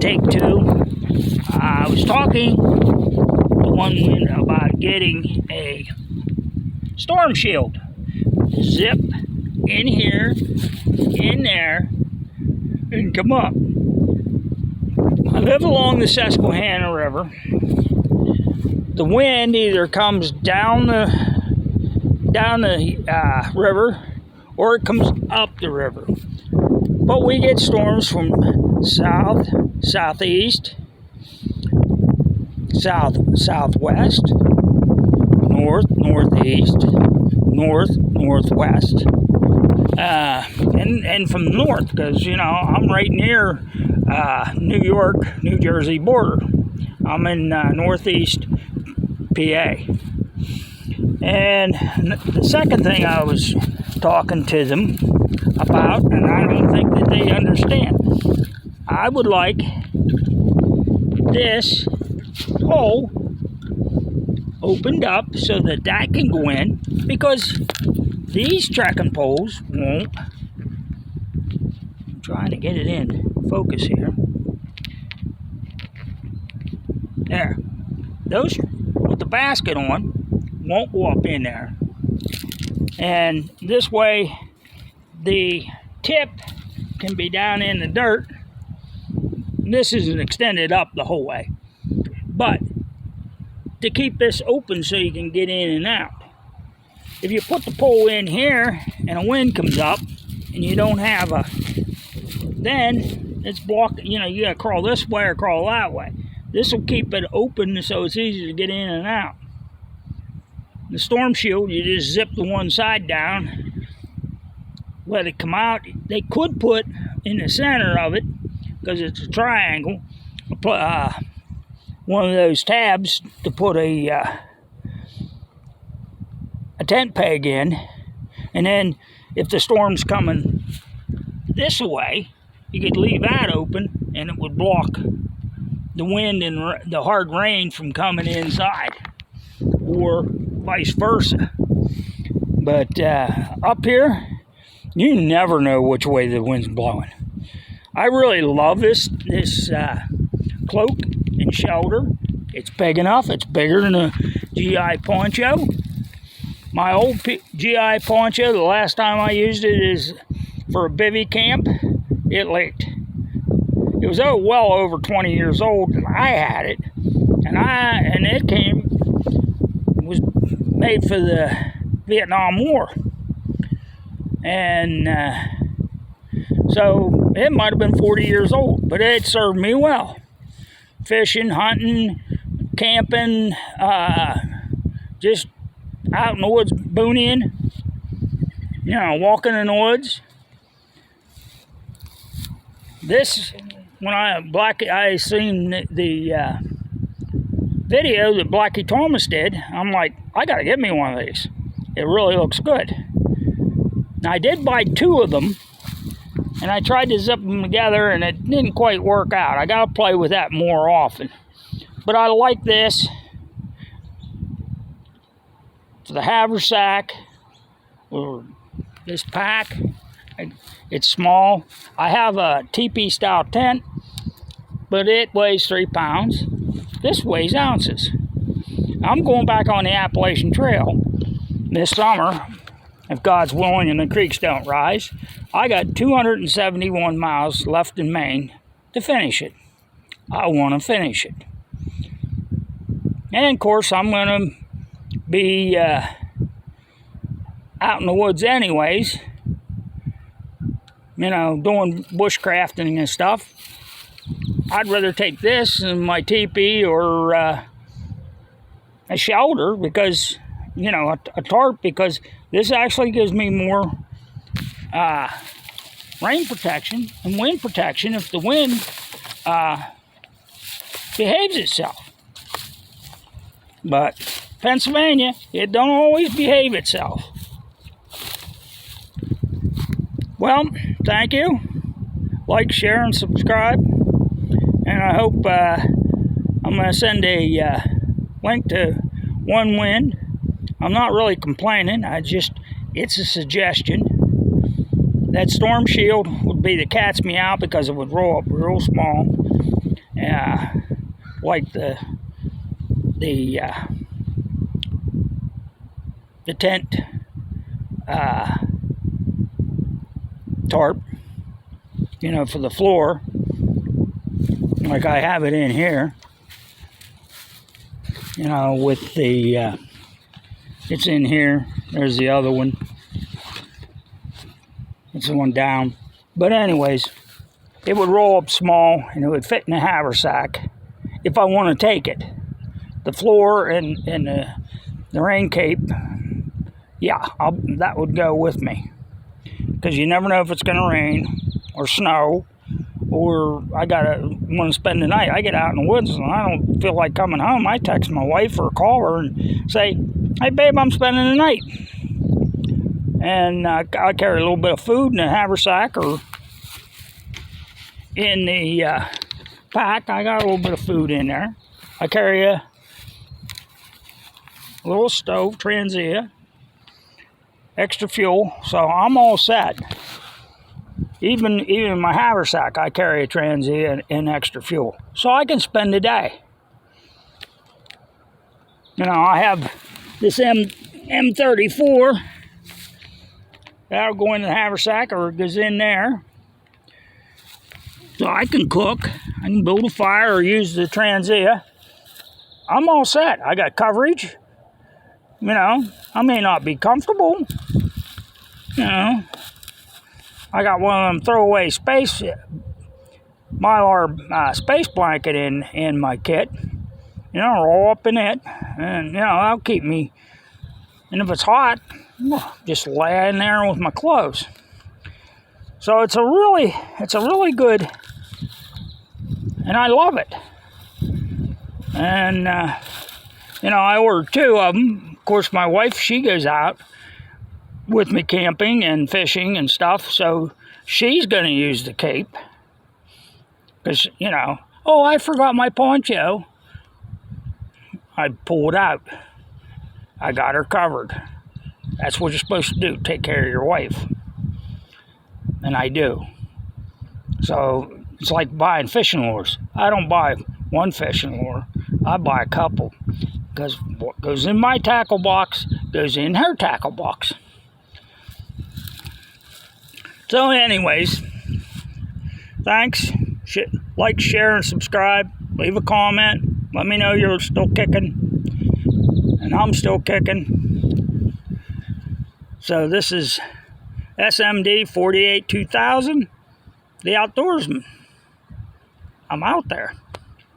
take two. I was talking to one wind about getting a storm shield. Zip in here, in there, and come up. I live along the Susquehanna River. The wind either comes down the river or it comes up the river. But we get storms from south, southeast, south, southwest, north, northeast, north, northwest, and from the north, because, you know, I'm right near New York, New Jersey border. I'm in northeast PA. And the second thing I was talking to them about, and I don't think that they understand, I would like this hole opened up so that that can go in, because these trekking poles won't. I'm trying to get it in focus here. There. Those with the basket on won't go up in there. And this way the tip can be down in the dirt. This isn't extended up the whole way, but to keep this open so you can get in and out. If you put the pole in here and a wind comes up and you don't have a, then it's blocked. You know, you gotta crawl this way or crawl that way. This will keep it open so it's easy to get in and out. The storm shield, you just zip the one side down, let it come out. They could put in the center of it, because it's a triangle, one of those tabs to put a tent peg in, and then if the storm's coming this way, you could leave that open and it would block the wind and the hard rain from coming inside, or vice versa. But up here, you never know which way the wind's blowing. I really love this cloak and shelter. It's big enough. It's bigger than a GI poncho. My old GI poncho, the last time I used it is for a bivvy camp. It leaked. It was well over 20 years old, and I had it, and it was made for the Vietnam War, and so it might have been 40 years old, but it served me well. Fishing, hunting, camping, just out in the woods booneying, you know, walking in the woods. This, when I seen the video that Blackie Thomas did, I'm like, I gotta get me one of these. It really looks good. Now, I did buy two of them, and I tried to zip them together, and it didn't quite work out. I gotta play with that more often. But I like this for the haversack or this pack. It's small. I have a teepee style tent, but it weighs 3 pounds. This weighs ounces. I'm going back on the Appalachian Trail this summer, if God's willing and the creeks don't rise. I got 271 miles left in Maine to finish it. I want to finish it. And of course, I'm going to be out in the woods anyways, you know, doing bushcrafting and stuff. I'd rather take this than my teepee or a shelter, because, you know, a tarp, because this actually gives me more rain protection and wind protection if the wind behaves itself. But Pennsylvania, it don't always behave itself. Well, thank you. Like, share, and subscribe. And I hope I'm going to send a link to One Wind. I'm not really complaining. It's a suggestion. That storm shield would be the cat's meow, because it would roll up real small. like the tent tarp, you know, for the floor, like I have it in here, you know, with the it's in here. There's the other one. It's the one down. But anyways, it would roll up small and it would fit in a haversack if I want to take it. The floor and the rain cape, yeah, that would go with me, because you never know if it's going to rain or snow, or I want to spend the night. I get out in the woods and I don't feel like coming home. I text my wife or call her and say, "Hey babe, I'm spending the night." And I carry a little bit of food in a haversack, or in the pack. I got a little bit of food in there. I carry a little stove, Transia, extra fuel, so I'm all set. Even in my haversack, I carry a Transia and extra fuel, so I can spend the day. You know, I have this M34 that'll go in the haversack, or it goes in there, so I can cook. I can build a fire or use the Transia. I'm all set. I got coverage. You know, I may not be comfortable. You know, I got one of them throwaway space Mylar space blanket in my kit. You know, roll up in it, and you know, that'll keep me. And if it's hot, just lay in there with my clothes. So it's a really good, and I love it. And you know, I ordered 2 of them. Of course, my wife, she goes out with me camping and fishing and stuff, so she's going to use the cape. Because, you know, oh, I forgot my poncho. I pull it out. I got her covered. That's what you're supposed to do, take care of your wife. And I do. So it's like buying fishing lures. I don't buy one fishing lure. I buy a couple. Because what goes in my tackle box goes in her tackle box. So anyways, thanks. Like, share, and subscribe. Leave a comment. Let me know you're still kicking. And I'm still kicking. So this is SMD 48 2000, the Outdoorsman. I'm out there.